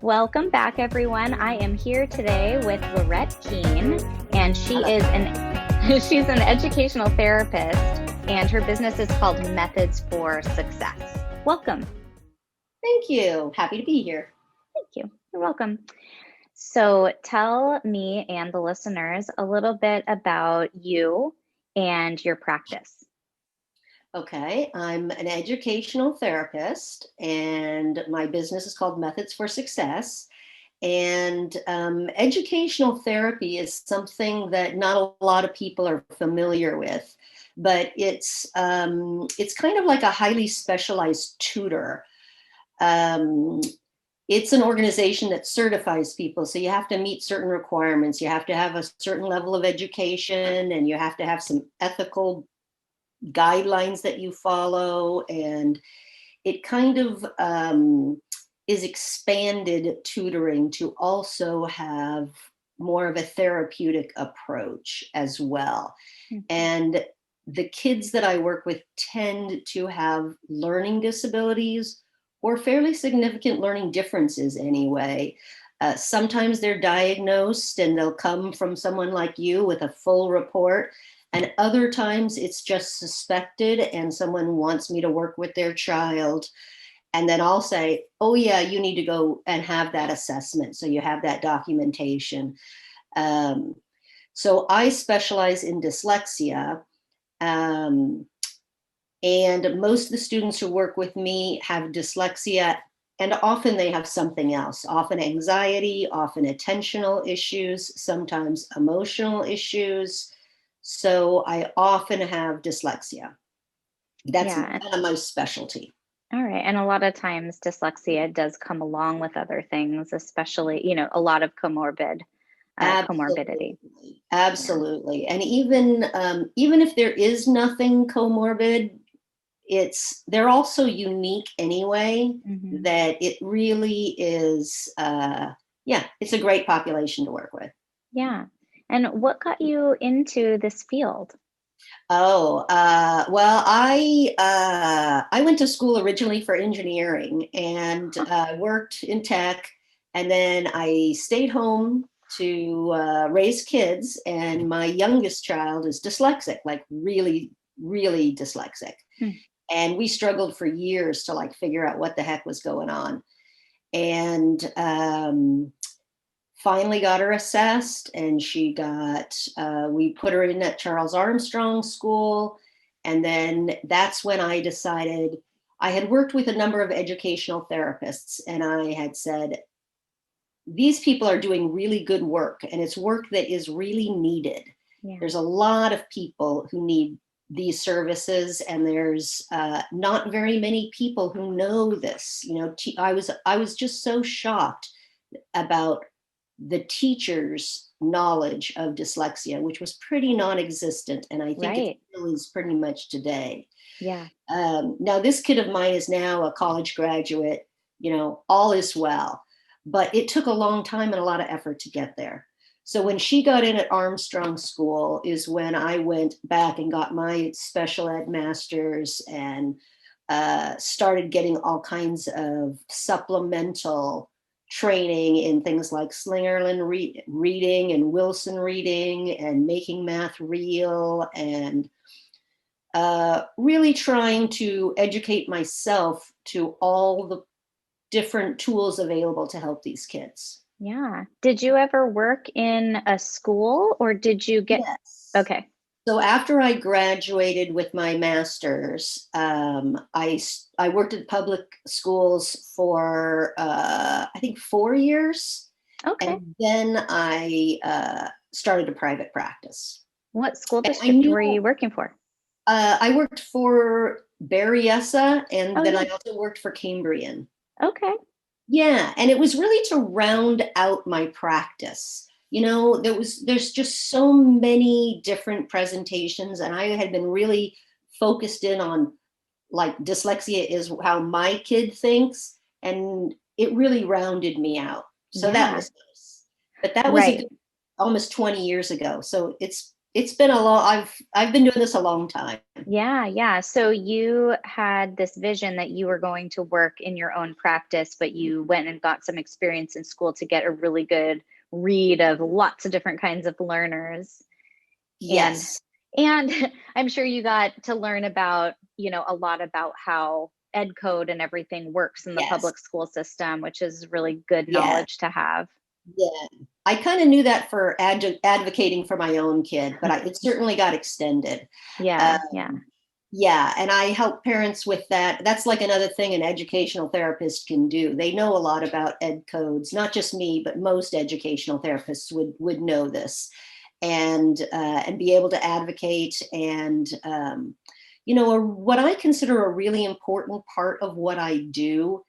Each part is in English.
Welcome back, everyone. I am here today with Lorette Keane, and she Hello. is an she's an educational therapist, and her business is called Methods for Success. Welcome. Thank you. Happy to be here. Thank you. You're welcome. So, tell me and the listeners a little bit about you and your practice. Okay, I'm an educational therapist, and my business is called Methods for Success. And educational therapy is something that not a lot of people are familiar with, but it's kind of like a highly specialized tutor. Um, it's an organization that certifies people, so you have to meet certain requirements. You have to have a certain level of education, and you have to have some ethical guidelines that you follow, and it kind of is expanded tutoring to also have more of a therapeutic approach as well. Mhm. And the kids that I work with tend to have learning disabilities or fairly significant learning differences anyway. Sometimes they're diagnosed and they'll come from someone like you with a full report. And other times it's just suspected and someone wants me to work with their child. And then I'll say, oh, yeah, you need to go and have that assessment. So you have that documentation. Um, so I specialize in dyslexia. Um, and most of the students who work with me have dyslexia, and often they have something else, often anxiety, often attentional issues, sometimes emotional issues. So I often have dyslexia. That's Yeah. kind of my specialty. All right. And a lot of times dyslexia does come along with other things, especially, a lot of comorbidity. Absolutely, Yeah. absolutely. And even if there is nothing comorbid, they're all so unique anyway Hmm. that it really is. Yeah, it's a great population to work with. Yeah. And what got you into this field? Oh, well, I went to school originally for engineering and worked in tech, and then I stayed home to raise kids. And my youngest child is dyslexic, like really, really dyslexic. Hmm. And we struggled for years to like figure out what the heck was going on. And finally got her assessed, and we put her in at Charles Armstrong School. And then that's when I decided, I had worked with a number of educational therapists, and I had said, these people are doing really good work, and it's work that is really needed. Yeah. There's a lot of people who need these services, and there's not very many people who know this. I was just so shocked about the teacher's knowledge of dyslexia, which was pretty non-existent, and I think it Right. still is pretty much today. Yeah. Now, this kid of mine is now a college graduate. All is well, but it took a long time and a lot of effort to get there. So when she got in at Armstrong School is when I went back and got my special ed master's and started getting all kinds of supplemental training in things like Slingerland reading and Wilson reading and making math real, and really trying to educate myself to all the different tools available to help these kids. Yeah. Did you ever work in a school or did you get, Yes. okay. So after I graduated with my master's, I worked at public schools for I think 4 years, Okay. and then I started a private practice. What school And I district knew were you working for? I worked for Berryessa, and Oh, then I yeah. also worked for Cambrian. Okay. Yeah, and it was really to round out my practice. There's just so many different presentations, and I had been really focused in on, like, dyslexia is how my kid thinks, and it really rounded me out. So that Yeah. was nice. But that was a Right. good almost 20 years ago. So it's It's been a long, I've been doing this a long time. Yeah, yeah. So you had this vision that you were going to work in your own practice, but you went and got some experience in school to get a really good read of lots of different kinds of learners. And Yes. and I'm sure you got to learn about, a lot about how ed code and everything works in the Yes. public school system, which is really good Yeah. knowledge to have. Yeah. I kind of knew that for advocating for my own kid, but it certainly got extended. Yeah, yeah. Um, yeah, and I help parents with that. That's like another thing an educational therapist can do. They know a lot about ed codes, not just me, but most educational therapists would know this, and be able to advocate. And what I consider a really important part of what I do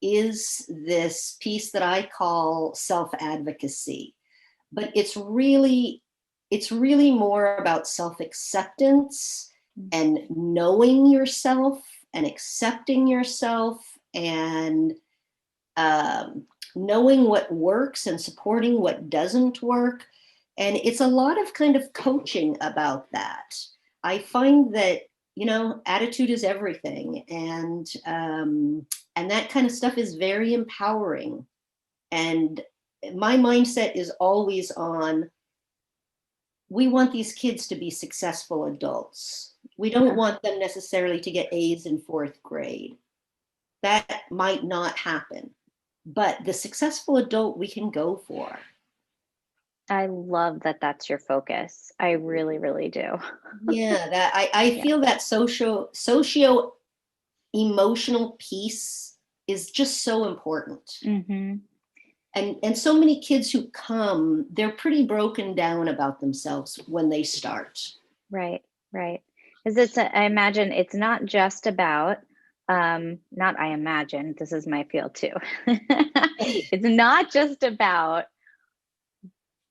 is this piece that I call self-advocacy. But it's really more about self-acceptance and knowing yourself and accepting yourself and knowing what works and supporting what doesn't work. And it's a lot of kind of coaching about that. I find that, attitude is everything. And that kind of stuff is very empowering. And my mindset is always on, we want these kids to be successful adults. We don't want them necessarily to get A's in fourth grade. That might not happen, but the successful adult we can go for. I love that that's your focus. I really, really do. Yeah, that I Yeah. feel that socio emotional piece is just so important. Hmm. And so many kids who come, they're pretty broken down about themselves when they start. Right, right. Because I imagine it's not just about, not I imagine, this is my field too. It's not just about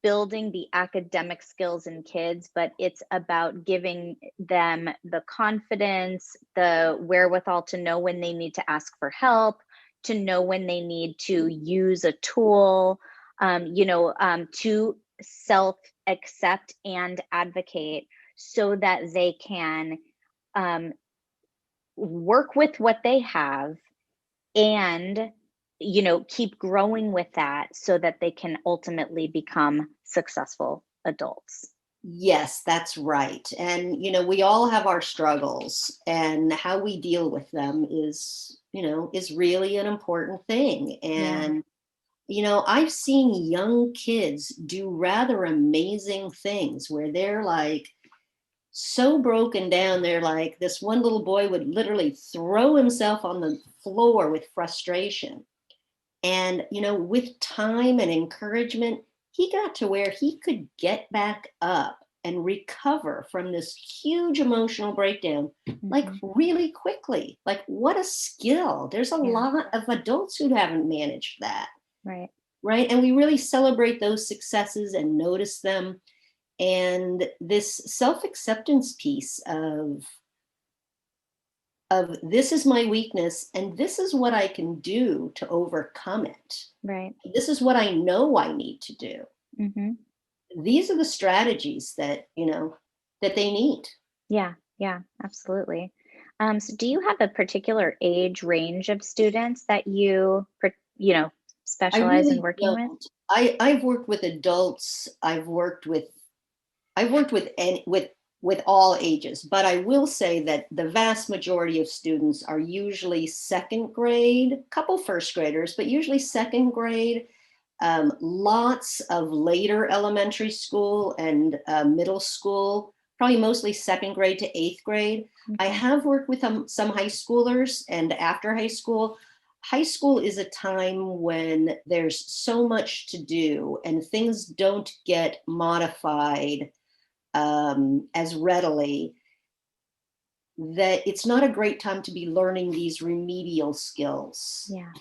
building the academic skills in kids, but it's about giving them the confidence, the wherewithal to know when they need to ask for help, to know when they need to use a tool, to self accept and advocate so that they can um, work with what they have and keep growing with that so that they can ultimately become successful adults. Yes, that's right. And, we all have our struggles, and how we deal with them is really an important thing. Yeah. And, I've seen young kids do rather amazing things where they're like so broken down. They're like, this one little boy would literally throw himself on the floor with frustration. And, with time and encouragement, he got to where he could get back up and recover from this huge emotional breakdown, like Hmm. really quickly. Like, what a skill. There's a Yeah. lot of adults who haven't managed that, Right. right? And we really celebrate those successes and notice them. And this self acceptance piece of this is my weakness and this is what I can do to overcome it. Right. This is what I know I need to do. Hmm. These are the strategies that they need. Yeah. Yeah. Absolutely. So, do you have a particular age range of students that I specialize in really working with? don't. I've worked with adults. I've worked with with all ages, but I will say that the vast majority of students are usually second grade, couple first graders, but usually second grade. Lots of later elementary school and middle school, probably mostly second grade to eighth grade. I Okay. have worked with some high schoolers, and after high school is a time when there's so much to do and things don't get modified as readily, that it's not a great time to be learning these remedial skills. Yeah.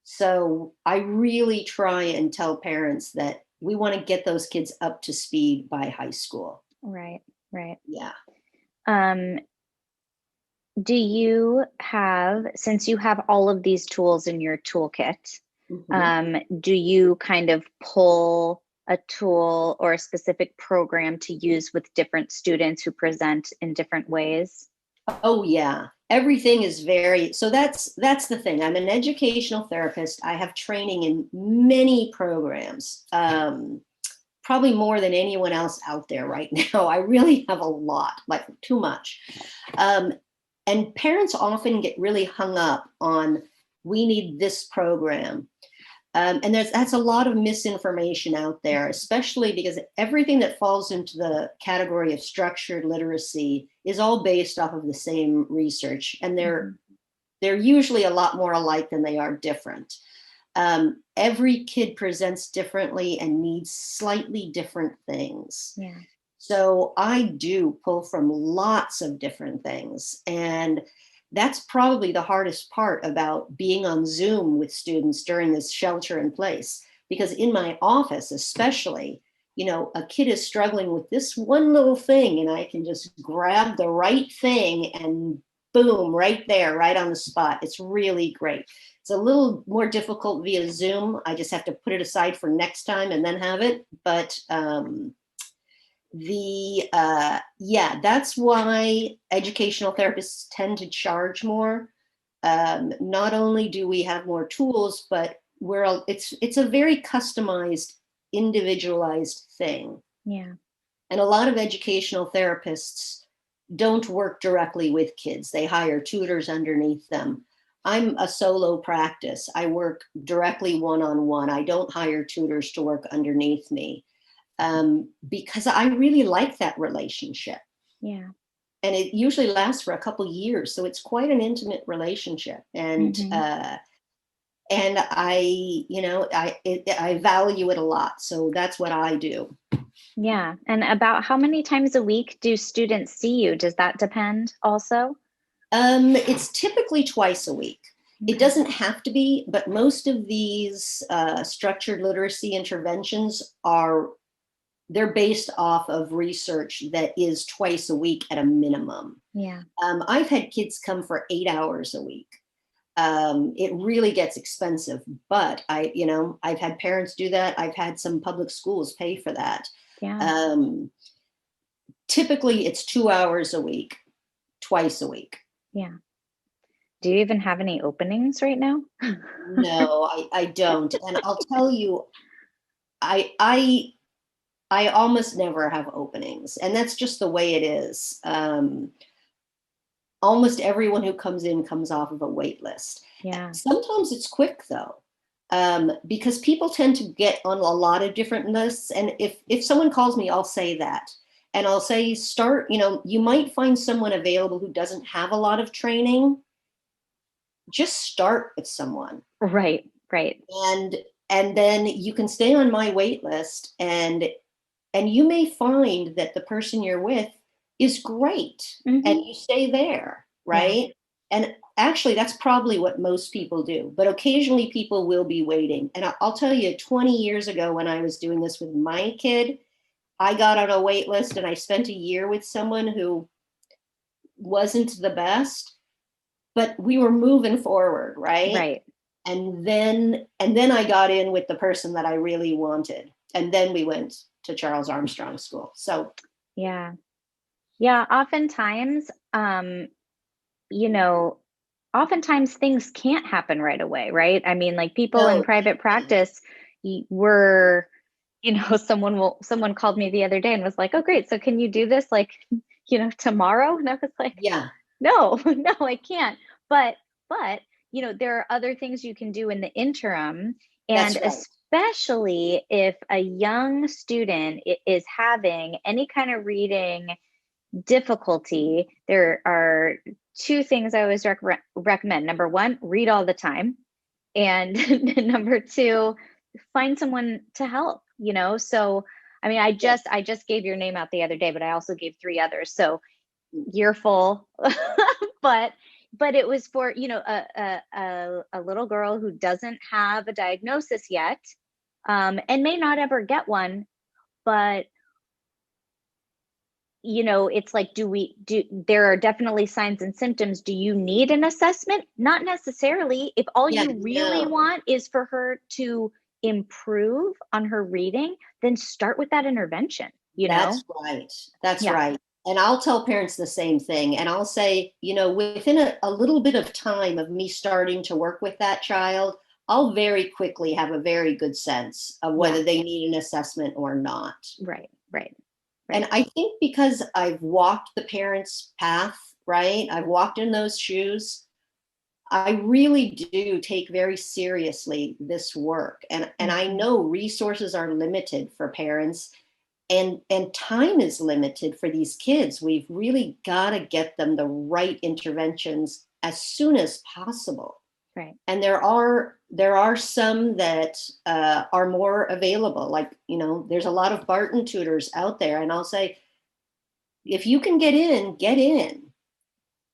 So I really try and tell parents that we want to get those kids up to speed by high school. Right. Right. Yeah. Um, do you have, since you have all of these tools in your toolkit, Mhm. do you kind of pull a tool or a specific program to use with different students who present in different ways? Oh yeah, everything is very, so that's the thing. I'm an educational therapist. I have training in many programs, probably more than anyone else out there right now. I really have a lot, like too much. Um, and parents often get really hung up on, we need this program. And that's a lot of misinformation out there, especially because everything that falls into the category of structured literacy is all based off of the same research, and they're usually a lot more alike than they are different. Every kid presents differently and needs slightly different things. Yeah. So I do pull from lots of different things. And that's probably the hardest part about being on Zoom with students during this shelter in place. Because in my office, especially, a kid is struggling with this one little thing, and I can just grab the right thing and boom, right there, right on the spot. It's really great. It's a little more difficult via Zoom. I just have to put it aside for next time and then have it. But that's why educational therapists tend to charge more. Not only do we have more tools, but it's a very customized, individualized thing. Yeah. And a lot of educational therapists don't work directly with kids. They hire tutors underneath them. I'm a solo practice. I work directly one-on-one. I don't hire tutors to work underneath me. Because I really like that relationship. Yeah. And it usually lasts for a couple years. So it's quite an intimate relationship. And I value it a lot. So that's what I do. Yeah. And about how many times a week do students see you? Does that depend also? It's typically twice a week. It doesn't have to be, but most of these structured literacy interventions they're based off of research that is twice a week at a minimum. Yeah. I've had kids come for 8 hours a week. It really gets expensive, but I've had parents do that. I've had some public schools pay for that. Yeah. Typically it's 2 hours a week, twice a week. Yeah. Do you even have any openings right now? No, I don't. And I'll tell you, I almost never have openings, and that's just the way it is. Almost everyone who comes in comes off of a wait list. Yeah. Sometimes it's quick though, because people tend to get on a lot of different lists. And if someone calls me, I'll say that. And I'll say, start, you might find someone available who doesn't have a lot of training. Just start with someone. Right. And then you can stay on my wait list, and you may find that the person you're with is great, and you stay there, right? Yeah. And actually, that's probably what most people do. But occasionally people will be waiting. And I'll tell you, 20 years ago when I was doing this with my kid, I got on a wait list and I spent a year with someone who wasn't the best, but we were moving forward, right? Right. And then I got in with the person that I really wanted. And then we went to Charles Armstrong School. So yeah. Oftentimes, oftentimes things can't happen right away, right? I mean, like people in private practice were, someone called me the other day and was like, "Oh, great. So can you do this like, tomorrow?" And I was like, yeah, no, I can't. But, there are other things you can do in the interim. And that's right. Especially if a young student is having any kind of reading difficulty, there are two things I always recommend. Number one, read all the time. And number two, find someone to help, So, I mean, I just gave your name out the other day, but I also gave 3 others. So you're full, but it was for, a little girl who doesn't have a diagnosis yet, and may not ever get one, but it's like, there are definitely signs and symptoms. Do you need an assessment? Not necessarily. If all you really want is for her to improve on her reading, then start with that intervention, you know? That's right. That's Yeah. right. And I'll tell parents the same thing. And I'll say, within a little bit of time of me starting to work with that child, I'll very quickly have a very good sense of Yeah. whether they need an assessment or not. Right. Right. And Right. I think because I've walked the parents' path, right? I've walked in those shoes. I really do take very seriously this work. And I Mhm. know resources are limited for parents, and time is limited for these kids. We've really got to get them the right interventions as soon as possible. Right. And there are some that are more available. Like, there's a lot of Barton tutors out there, and I'll say, if you can get in, get in.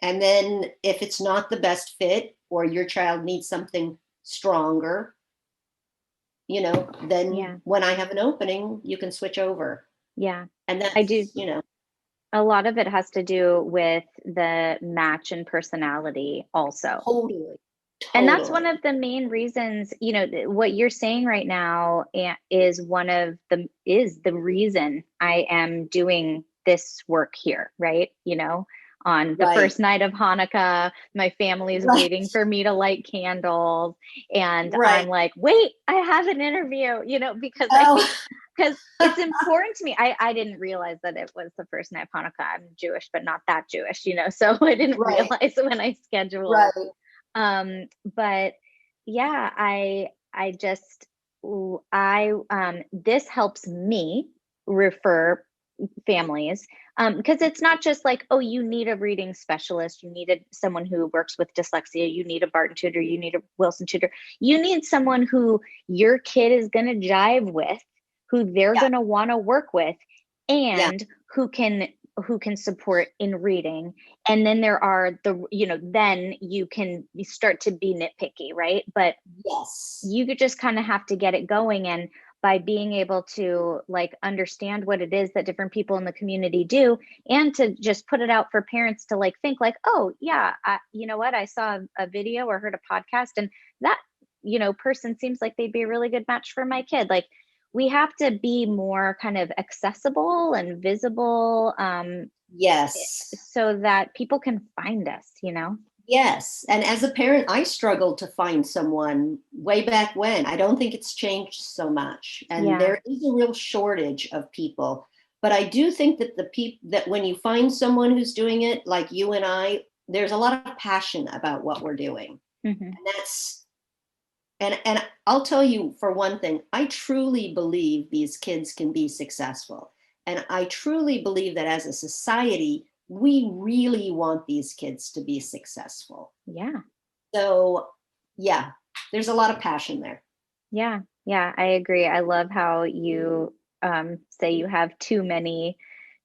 And then if it's not the best fit, or your child needs something stronger, then Yeah. when I have an opening, you can switch over. Yeah. And I do. that's. A lot of it has to do with the match and personality also. Totally, And that's one totally. of the main reasons, what you're saying right now is the reason I am doing this work here, right? On the Right, first night of Hanukkah, my family is right, waiting for me to light candles. And right. I'm like, wait, I have an interview, because I Oh, think, because it's important to me. I didn't realize that it was the first night of Hanukkah. I'm Jewish, but not that Jewish, so I didn't right, realize when I scheduled. right. But yeah, I just I this helps me refer families, because it's not just like, oh, you need a reading specialist, you need someone who works with dyslexia, you need a Barton tutor, you need a Wilson tutor, you need someone who your kid is going to jive with, who they're Yeah, going to want to work with, yeah, and who can support in reading. And then there are then you can start to be nitpicky, right? But yes. you could just kind of have to get it going. And by being able to like understand what it is that different people in the community do, and to just put it out for parents to like think like, oh yeah, you know what, I saw a video or heard a podcast, and that person seems like they'd be a really good match for my kid. Like, we have to be more kind of accessible and visible, Yes. so that people can find us. Yes. And as a parent, I struggled to find someone way back when. I don't think it's changed so much. And Yeah. there is a real shortage of people. But I do think that that when you find someone who's doing it like you and I, there's a lot of passion about what we're doing. Hmm. And that's and I'll tell you, for one thing, I truly believe these kids can be successful. And I truly believe that as a society, we really want these kids to be successful. Yeah. So, yeah, there's a lot of passion there. Yeah, yeah, I agree. I love how you say you have too many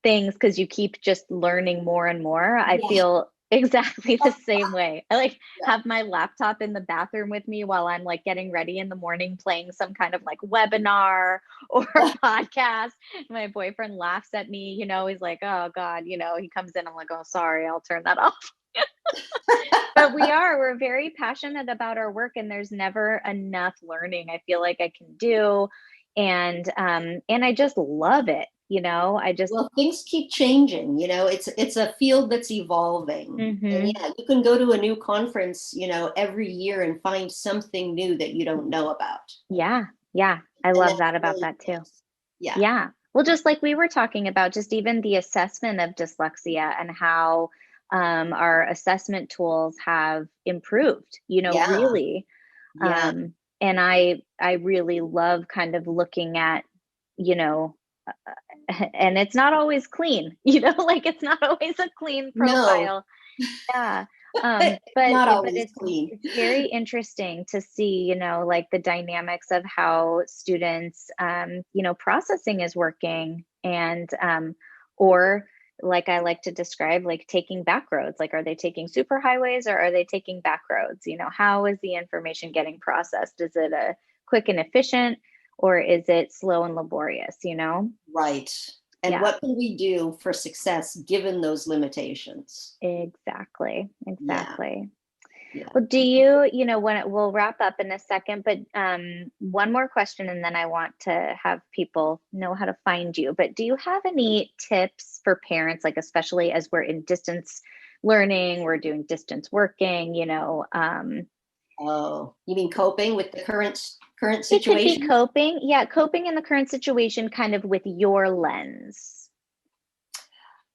things because you keep just learning more and more. I Yeah, feel exactly the same way. I like yeah. have my laptop in the bathroom with me while I'm like getting ready in the morning, playing some kind of like webinar or podcast. My boyfriend laughs at me, he's like, oh God, he comes in, I'm like, oh, sorry, I'll turn that off. But we're very passionate about our work, and there's never enough learning I feel like I can do. And I just love it. I just. Well, things keep changing. It's a field that's evolving. And Hmm. yeah, you can go to a new conference, every year and find something new that you don't know about. Yeah, yeah, I And love that's that about really that too. nice. Yeah. Yeah. Well, just like we were talking about, just even the assessment of dyslexia and how our assessment tools have improved, Yeah. really. Yeah. Um, and I really love kind of looking at, you know, and it's not always clean, like it's not always a clean No, profile. Yeah. it's But not but always it's clean. it's very interesting to see, like the dynamics of how students, processing is working, and or like I like to describe, like taking back roads. Like, are they taking super highways or are they taking back roads? How is the information getting processed? Is it a quick and efficient, or is it slow and laborious? Right. And Yeah. what can we do for success given those limitations? Exactly. Yeah. Exactly. Yeah. Well, do you, when we'll wrap up in a second, but one more question and then I want to have people know how to find you. But do you have any tips for parents, like especially as we're in distance learning, we're doing distance working, Oh, you mean coping with the current it could be situation? coping. Yeah, coping in the current situation kind of with your lens.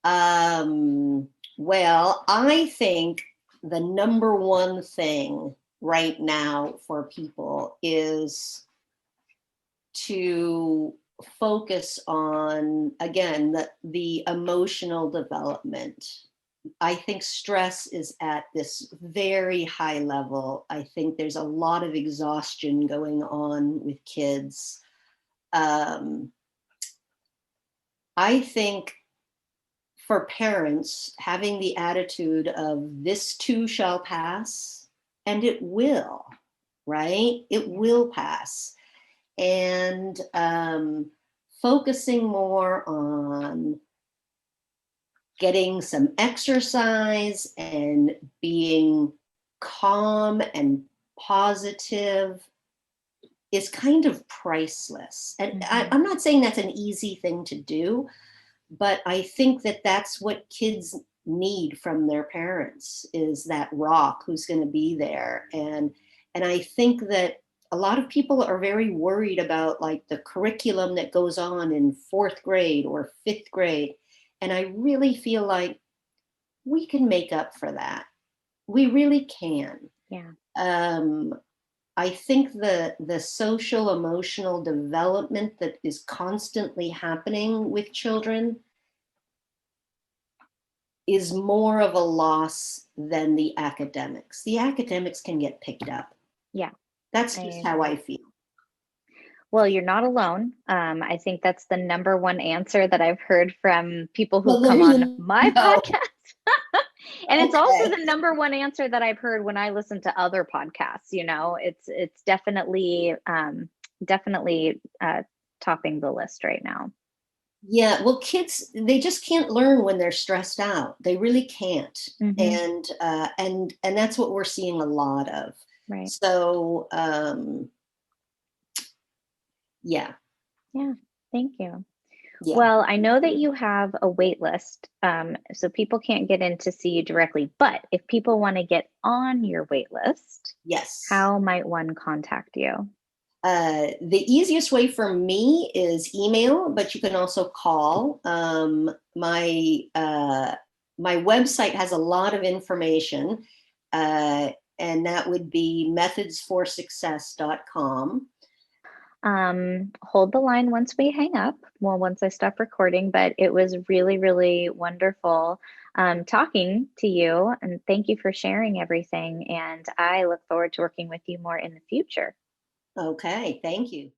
Um, well, I think the number one thing right now for people is to focus on, again, the emotional development. I think stress is at this very high level. I think there's a lot of exhaustion going on with kids. Um, I think for parents, having the attitude of this too shall pass, and it will, right? It will pass. And focusing more on getting some exercise and being calm and positive is kind of priceless. And Mhm. I'm not saying that's an easy thing to do, but I think that that's what kids need from their parents, is that rock who's going to be there. And I think that a lot of people are very worried about like the curriculum that goes on in fourth grade or fifth grade. And I really feel like we can make up for that. We really can. Yeah. um, I think the social emotional development that is constantly happening with children is more of a loss than the academics. The academics can get picked up. Yeah, That's I just how agree. I feel. Well, you're not alone. I think that's the number one answer that I've heard from people Well, who've there come on you my go. podcast. And it's also Okay. the number one answer that I've heard when I listen to other podcasts. It's definitely topping the list right now. Yeah, well, kids, they just can't learn when they're stressed out. They really can't. Hmm. And that's what we're seeing a lot of. Right. So yeah, Yeah. Thank you. yeah, Well, I know that you have a wait list, so people can't get in to see you directly. But if people want to get on your wait list, yes. how might one contact you? The easiest way for me is email, but you can also call. My website has a lot of information, and that would be methodsforsuccess.com. Hold the line once we hang up. Well, once I stop recording, but it was really, really wonderful talking to you. And thank you for sharing everything. And I look forward to working with you more in the future. Okay, thank you.